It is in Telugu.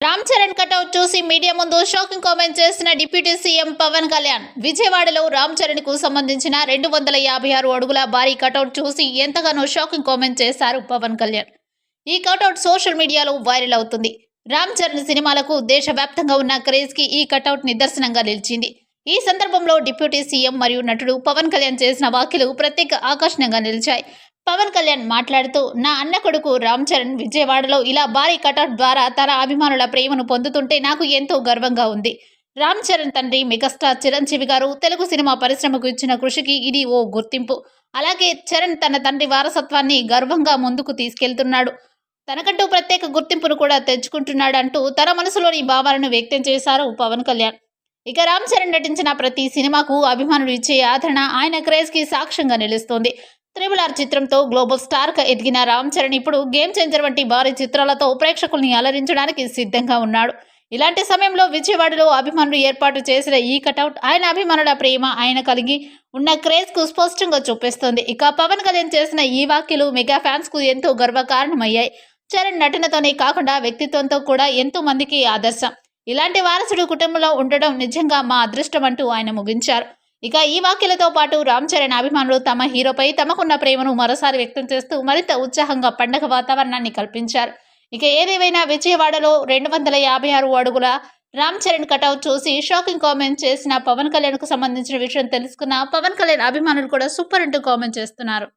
రామ్ చరణ్ కటౌట్ చూసి మీడియా ముందు షాకింగ్ కామెంట్ చేసిన డిప్యూటీ సీఎం పవన్ కళ్యాణ్. విజయవాడలో రామ్ చరణ్ కు సంబంధించిన 256 అడుగుల భారీ కటౌట్ చూసి ఎంతగానో షాకింగ్ కామెంట్ చేశారు పవన్ కళ్యాణ్. ఈ కటౌట్ సోషల్ మీడియాలో వైరల్ అవుతుంది. రామ్ చరణ్ సినిమాలకు దేశవ్యాప్తంగా ఉన్న క్రేజ్ కి ఈ కటౌట్ నిదర్శనంగా నిలిచింది. ఈ సందర్భంలో డిప్యూటీ సీఎం మరియు నటుడు పవన్ కళ్యాణ్ చేసిన వ్యాఖ్యలు ప్రత్యేక ఆకర్షణగా నిలిచాయి. పవన్ కళ్యాణ్ మాట్లాడుతూ, నా అన్న కొడుకు రామ్ చరణ్ విజయవాడలో ఇలా భారీ కటౌట్ ద్వారా తన అభిమానుల ప్రేమను పొందుతుంటే నాకు ఎంతో గర్వంగా ఉంది. రామ్ చరణ్ తండ్రి మెగాస్టార్ చిరంజీవి గారు తెలుగు సినిమా పరిశ్రమకు ఇచ్చిన కృషికి ఇది ఓ గుర్తింపు. అలాగే చరణ్ తన తండ్రి వారసత్వాన్ని గర్వంగా ముందుకు తీసుకెళ్తున్నాడు. తనకంటూ ప్రత్యేక గుర్తింపును కూడా తెచ్చుకుంటున్నాడు అంటూ తన మనసులోని భావాలను వ్యక్తం చేశారు పవన్ కళ్యాణ్. ఇక రామ్ చరణ్ నటించిన ప్రతి సినిమాకు అభిమానులు ఇచ్చే ఆదరణ ఆయన క్రేజ్ కి సాక్ష్యంగా నిలుస్తోంది. RRR చిత్రంతో గ్లోబల్ స్టార్ గా ఎదిగిన రామ్ చరణ్ ఇప్పుడు గేమ్ చేంజర్ వంటి భారీ చిత్రాలతో ప్రేక్షకుల్ని అలరించడానికి సిద్ధంగా ఉన్నాడు. ఇలాంటి సమయంలో విజయవాడలో అభిమానులు ఏర్పాటు చేసిన ఈ కటౌట్ ఆయన అభిమానుల ప్రేమ ఆయన కలిగి ఉన్న క్రేజ్ కు స్పష్టంగా చూపిస్తోంది. ఇక పవన్ కళ్యాణ్ చేసిన ఈ వ్యాఖ్యలు మెగా ఫ్యాన్స్ కు ఎంతో గర్వకారణమయ్యాయి. చరణ్ నటనతోనే కాకుండా వ్యక్తిత్వంతో కూడా ఎంతో మందికి ఆదర్శం. ఇలాంటి వారసుడు కుటుంబంలో ఉండడం నిజంగా మా అదృష్టం అంటూ ఆయన ముగించారు. ఇక ఈ వ్యాఖ్యలతో పాటు రామ్ చరణ్ అభిమానులు తమ హీరోపై తమకున్న ప్రేమను మరోసారి వ్యక్తం చేస్తూ మరింత ఉత్సాహంగా పండగ వాతావరణాన్ని కల్పించారు. ఇక ఏదేమైనా విజయవాడలో 256 అడుగుల రామ్ చరణ్ కటౌట్ చూసి షాకింగ్ కామెంట్ చేసిన పవన్ కళ్యాణ్ కు సంబంధించిన విషయం తెలుసుకున్న పవన్ కళ్యాణ్ అభిమానులు కూడా సూపర్ అంటూ కామెంట్ చేస్తున్నారు.